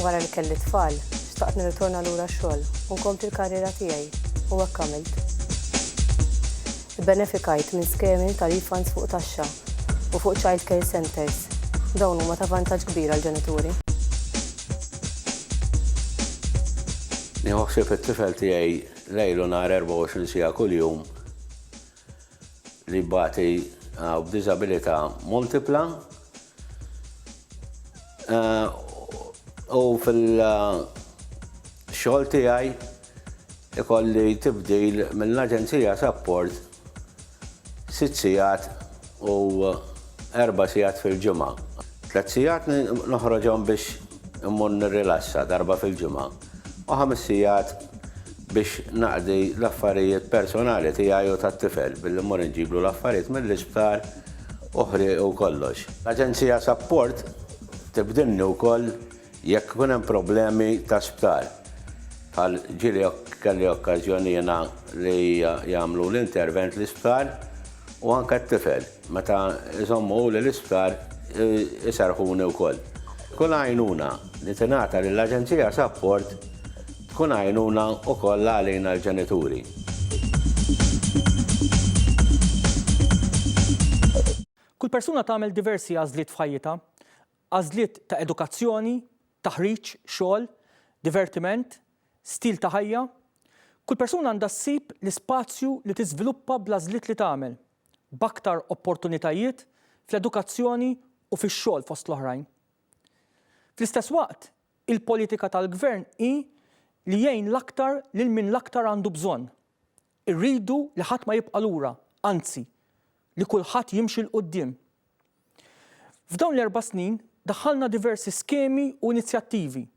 Wara li kelli tfal, xtaqt nirritorna lura x-xogħol u nkompli l-karriera tiegħi u hekk għamilt. Ibbenefikajt minn skemi ta' refunds fuq taxxa u fuq child care centers. Dawn huma ta' vantaġġ kbir għall-ġenituri. Nieħossib it-tifel tiegħi lejlu nhar 24 siegħa kuljum li bagħti b'diżabilità multipla u fil-xogħol tiegħi ikolli tibdil mill-Aġenzija Support 6 sigħat u 4 sigħat fil-ġimgħa. 3 sigħat noħroġhom biex immur nirrilassa darba fil-ġimgħa u 5 sigħat biex naqdi l-affarijiet personali tiegħi u tat-tifel billi mmur nġiblu l-affarijiet mill-isptar oħri u kollox. L-Aġenzija Support tibdilni wkoll jekk ikun hemm problemi ta' sptar. Bħal ġieli kelli okkażjoni jiena li jagħmlu l-intervent l-isptar u anke t-tifel. Meta iżommu l-isptar isarħuni wkoll. Tkun għajnuna li tingħata lill-Aġenzija Support tkun għajnuna wkoll għalina l-ġenituri. Kull persuna tagħmel diversi għażliet f'ħajjitha. Għażliet ta' edukazzjoni, taħriġ, xogħol, divertiment, stil ta' ħajja. Kull persuna għandha ssib l-ispazju li tiżviluppa bl-għażliet li tagħmel, b'aktar opportunitajiet fl-edukazzjoni u fix-xogħol fost l-oħrajn. Fl-istess waqt, il-politika tal-gvern hi li jgħin l-aktar lil min l-aktar għandu bżonn. Irridu li ħadd ma jibqa' lura, anzi, li kulħadd jimxi l-qudiem. F'dawn l-4 snin daħħalna diversi skemi u inizjattivi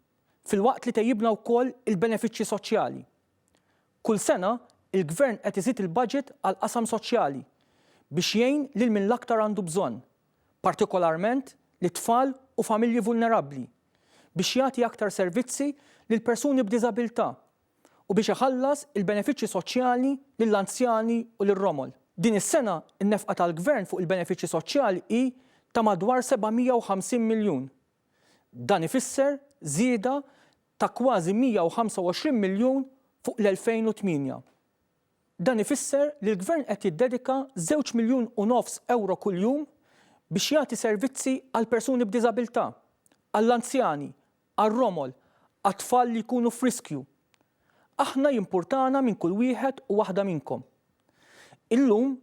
fil-waqt li tejjibna wkoll il-benefiċċji soċjali. Kull sena il-Gvern qed iżid il-budget għal qasam soċjali biex jgħin lil min l-aktar għandu bżonn, partikolarment lit-tfal u familji vulnerabbli, biex jagħti aktar servizzi lil persuni b'diżabilità u biex iħallas il-benefiċċji soċjali lill-anzjani u lir-romol. Din is-sena n-nefqa tal-Gvern fuq il-benefiċċji soċjali hi ta' madwar 750 miljun. Dan ifisser żieda ta' kważi 125 miljun fuq l-2008. Dan ifisser li l-Gvern qed jiddedika 2,5 miljun euro kuljum biex jagħti servizzi għal persuni b'diżabilità, għall-anzjani, għar-romol, għat-tfal li jkunu f'riskju. Aħna jimpurtana minn kull wieħed u waħda minnkom. Illum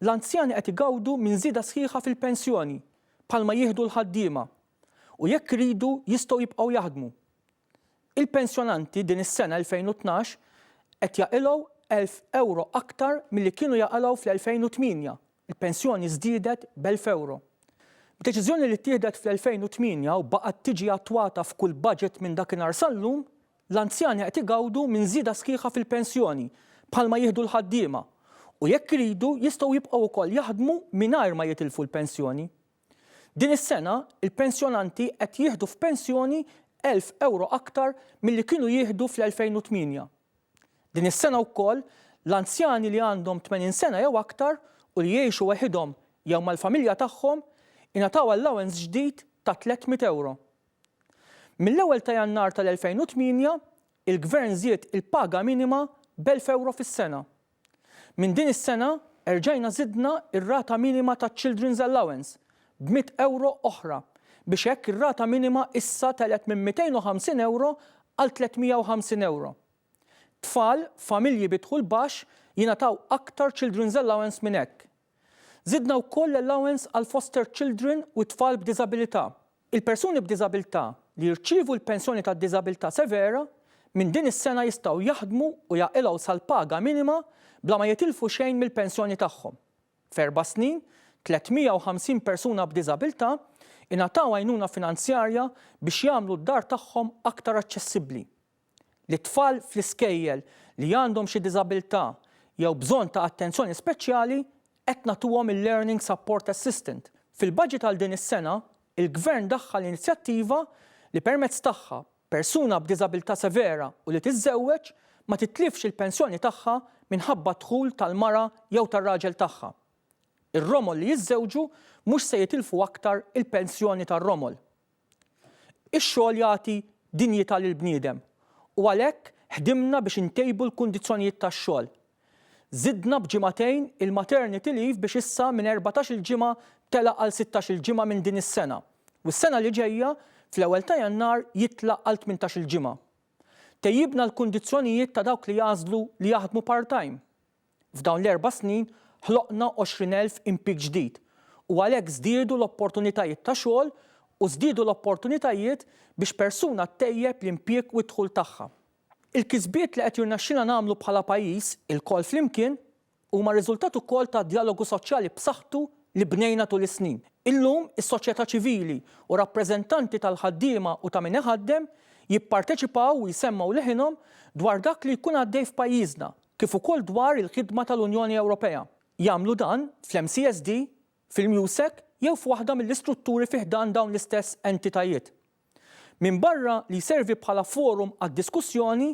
l-anzjani qed igawdu minn żieda sħiħa fil-pensjoni bħalma jieħdu l-ħaddiema u jekk iridu jistgħu jibqgħu jaħdmu. Il-pensjonanti din is-sena 2012 qed jaqilgħu 1,000 euro aktar milli kienu jaqilgħu fl-2008. Il-pensjoni żdiedet b'1,000 euro. B'deċiżjoni li ttieħdet fl-2008 u baqgħet tiġi attwata f'kull budget minn dakinhar sal-lum, l-anzjani qed igawdu minn żieda sħiħa fil-pensjoni bħalma jieħdu l-ħaddiema u jekk iridu jistgħu jibqgħu wkoll jaħdmu mingħajr ma jitilfu l-pensjoni. Din is-sena il-pensjonanti qed jieħdu f'pensjoni 1,000 euro aktar milli kienu jieħdu fl-2008. Din is-sena wkoll l-anzjani li għandhom 80 sena jew aktar u li jgħixu waħedhom jew mal-familja tagħhom ingħataw allowance ġdid ta' 300 euro. Mill-ewwel ta' Jannar tal-2008 il-Gvern żied il-paga minima b'1,000 euro fis-sena. Minn din is-sena erġajna żidna ir-rata minima ta' Children's Allowance b'100 euro oħra biex hekk ir-rata minima issa telet minn 250 euro għal 350 euro. Tfal, familji bidħul baxx jingħataw aktar Children's Allowance minn hekk. Żidna wkoll l-allowance għal foster children u tfal b'diżabilità. Il-persuni b'diżabilità li jirċievu l-pensjoni tad-diżabilità severa minn din is-sena jistgħu jaħdmu u jaqilgħu sal-paga minima bla ma jitilfu xejn mill-pensjoni tagħhom. F'4 snin, 350 persuna b'diżabilità ingħataw għajnuna finanzjarja biex jagħmlu d-dar tagħhom aktar aċċessibbli. L-tfal fl-iskejjel li għandhom xi diżabilità jew bżonn ta' attenzjoni speċjali qed nagħtuhom il-Learning Support Assistant. Fil-budget għal din is-sena, il-Gvern daħħal inizjattiva li permezz tagħha persuna b'diżabilità severa u li tiżżewweġ ma titlifx il-pensjoni tagħha minħabba dħul tal-mara jew tar-raġel tagħha. Ir-romol li jiżżewġu mhux se jitilfu aktar il-pensjoni tar-romol. Ix-xogħol jagħti dinjità lill-bniedem. U għalhekk ħdimna biex intejbu l-kundizzjonijiet tax-xogħol. Żidna b'ġimagħtejn il-maternity leave biex issa minn 14 ġimgħa telaq għal 16 ġimgħa minn din is-sena. U s-sena li ġejja fl-ewwel ta' Jannar jitlaq għal 18 ġimgħa. Tejjibna l-kundizzjonijiet ta' dawk li jażlu li jaħdmu part-time. F'dawn l-4 snin ħloqna 20,000 impjieg ġdid u għalhekk żdiedu l-opportunitajiet ta' xogħol u żdiedu l-opportunitajiet biex persuna tejjeb l-impjieg u d-dħul tagħha. Il-kisbiet li qed jirnexxina nagħmlu bħala pajjiż il-kol flimkien huma riżultat ukoll ta' dialogu soċjali b'saħħtu li bnejna tul is-snin. Illum is-soċjetà ċivili u rappreżentanti tal-ħaddiema u ta' min iħaddem jipparteċipaw u jsemmaw leħinhom dwar dak li jkun għaddej f'pajjiżna kif ukoll dwar il-ħidma tal-Unjoni Ewropea. Jagħmlu dan fl-MCSD, fil-MUSEC jew f'waħda mill-istrutturi fih dan dawn l-istess entitajiet. Min barra li jservi bħala forum għad-diskussjoni,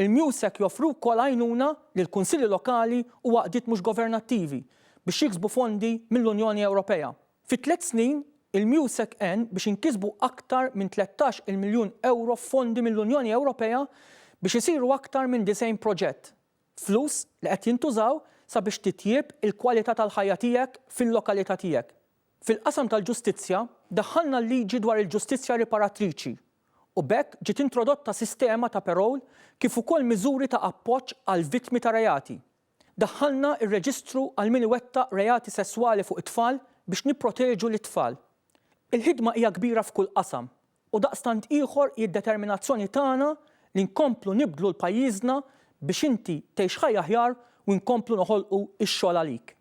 il-MUSEC joffru wkoll għajnuna lill-kunsilli lokali u għaqdiet mhux governattivi biex jiksbu fondi mill-Unjoni Ewropea. Fi 3 snin, il-MUSEC għen biex inkisbu aktar minn 13 miljun euro fondi mill-Unjoni Ewropea biex isiru aktar minn 90 proġett. Flus li qed jintużaw sabiex titjieb il-kwalità tal-ħajja tiegħek fil-lokalità tiegħek. Fil-qasam tal-ġustizzja daħħalna l-liġi dwar il-ġustizzja riparatriċi u bekk ġiet introdotta sistema ta' parole kif ukoll miżuri ta' appoġġ għal vittmi ta' reati. Daħħalna ir-reġistru għal min iwettaq reati sesswali fuq it-tfal biex nipproteġu l-tfal. Il-ħidma hija kbira f'kull qasam u daqstant ieħor jid-determinazzjoni tagħna li nkomplu nibdlu l-pajjiżna biex inti tgħix ħajja aħjar u nkomplu noħolqu x-xogħol għalik.